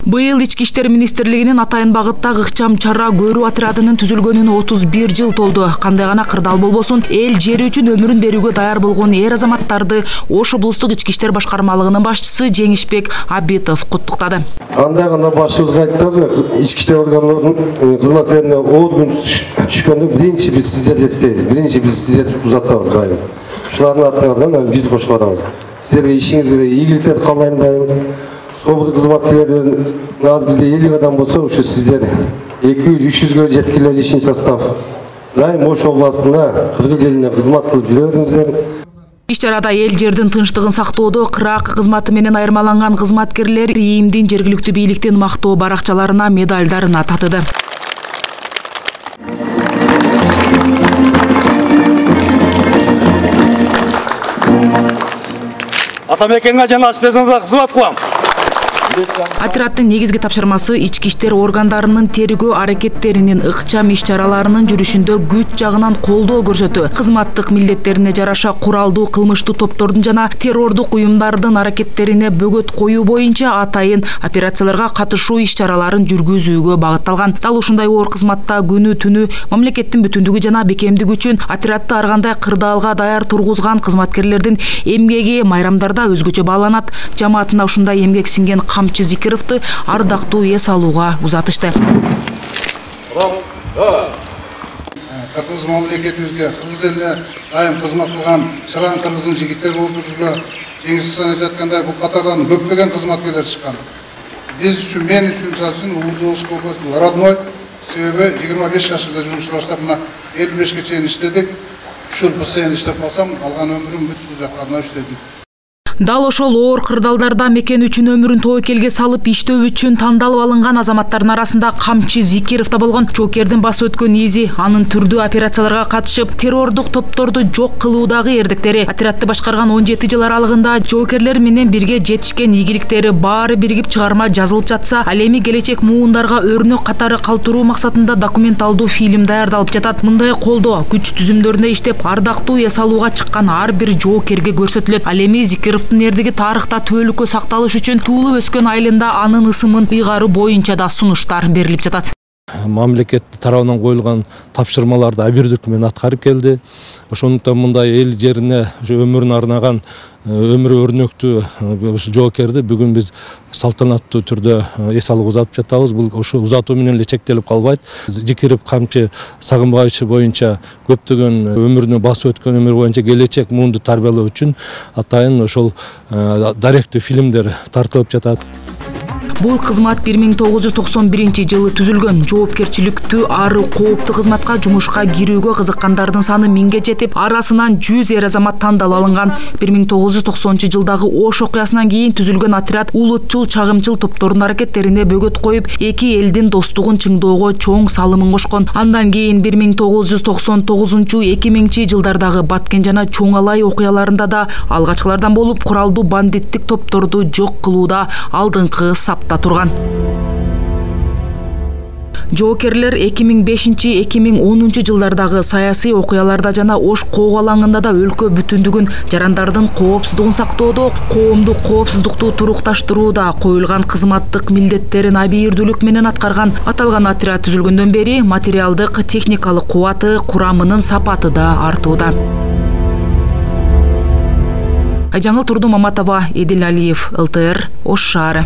Быйыл Ички иштер министрлигинин атайын багытта ыкчам чара көрүү отрядынын түзүлгөнүнө 31 жыл толду. Кандай гана кырдаал болбосун, эл жери үчүн өмүрүн берүүгө даяр болгон эр азаматтарды Ош облустук ички иштер башкармалыгынын башчысы Жеңишбек Абитов куттуктады. Кандай гана башыбызга айттыңыз, ички иштер органдарынын кызматкерлерине оодун түшкөндө биринчи биз сиздерди эстейбиз, биринчи биз сиздерди узатабыз дайым. Шулардын артыңардан биз кошуп атабыз. Сиздерге ишиңизге ийгиликтерди каалайм дайым. Собур кызматкерлерден аз бизде 50 адам болсо, ушу сиздер 200-300ге жеткиле личный состав. Дайым Ош областында кыргыз элине кызмат кылып жүрөңүздөр. Иш-чарада эл жердин тынчтыгын сактоодо кыраак кызматы менен айырмаланган кызматкерлер ИИМдин жергиликтүү бийликтин мактоо баракчаларына медалдарына татыды. Атамекенге жана аспезиңизге кызмат кылам. Отряддын негизги тапшырмасы ички иштер органдарынын тергөө аракеттеринин ыкчам иш-чараларынын жүрүшүндө күч жагынан колдоо көрсөтүү, кызматтык милдеттерине жараша куралдуу кылмыштуу топтордун жана террордук уюмдардын аракеттерине бөгөт коюу боюнча атайын операцияларга катышуу иш-чараларын жүргүзүүгө багытталган. Дал ушундай оор кызматта күнү түнү мамлекеттин бүтүндүгү жана бекемдиги үчүн отрядды ар кандай кырдаалга даяр тургузган кызматкерлердин эмгеги майрамдарда өзгөчө бааланат. Жамаатына ушундай эмгек сиңген Камчы Зикировду ардактуу эс алууга узатышты. Кыргыз мамлекетибизге, кыргыз элине дайым кызмат кылган чыран кыргыздын жигиттери болуп жүргүлө. Жеңиз санап жаткандай бул катардан көптөгөн кызматкерлер чыккан. Биз үчүн, мен үчүн Улуу область бул родной. Себеби 25 жашымда жумуш баштап мына 55ке чейин иштедик. 3 жыл ПСН иштеп калсам, калган өмүрүм бүт ушул жакка арнап иштедик. Дал ошол оор кырдаалдарда мекен үчүн өмүрүн тобокелге салып иштөө үчүн тандалып алынган азаматтардын арасында Камчы Зикиров да болгон. Жоокердин басып өткөн изи анын түрдүү операцияларга катышып, террордук топторду жок кылуудагы эрдиктери, отрядды башкарган 17 жыл аралыгында жоокерлер менен бирге жетишкен ийгиликтери баары биригип чыгарма жазылып жатса, ал эми келечек муундарга өрнөк катары калтыруу максатында документалдуу фильм даярдалып жатат. Мындай колдоо күч түзүмдөрүндө иштеп ардактуу эс алууга чыккан ар бир жоокерге көрсөтүлөт. Ал эми Зикиров эрдиги тарыхта түбөлүккө сакталыш үчүн туулуп өскөн айылында анын ысымын ыйгаруу боюнча да сунуштар берилип жатат. Мамлекет тарабынан коюлган тапшырмаларды абийирдүүлүк менен аткарып келди. Ошондуктан мындай эл жерине өмүрүн арнаган өмүрү өрнөктүү жоокерди бүгүн биз салтанаттуу түрдө эс алууга узатып жатабыз. Бул ошо узатуу менен эле чектелип калбайт. Зикиров Камчы Сагынбаевич боюнча көптөгөн өмүрүнө басып өткөн өмүр боюнча келечек муунду тарбиялоо үчүн атайын ошол даректүү фильмдер тартылып жатат. Бул кызмат 1991 жылы түзүлгөн. Жоопкерчиликтүү ары кооптуу кызматка жумушка кирүүгө кызыккандардын саны 1000ге жетип, арасынан 100 эр азамат тандалып алынган. 1990-жылдагы Ош окуясынан кийин түзүлгөн отряд улутчул чагымчыл топтордун аракеттерине бөгөт коюп, эки элдин достугун чыңдоого чоң салымын кошкон. Андан кийин 1999-2000 жылдардагы Баткен жана Чоң Алай окуяларында да алгачкылардан болуп, куралдуу бандиттик топторду жок кылууда алдыңкы сапта турган. Жоокерлер 2005-2010 жылдардагы саясий окуяларда жана Ош коо алаңында да өлкө бүтүндүгүн, жарандардын коопсуздугун сактоодо, коомдук коопсуздукту турукташтырууда коюлган кызматтык милдеттерин абийирдүүлүк менен аткарган. Аталган отряд түзүлгөндөн бери материалдык, техникалык кубаты, курамынын сапаты да артууда. Айжаңыл Турду Маматова, Эдил Алиев, ЛТР, Ош шаары.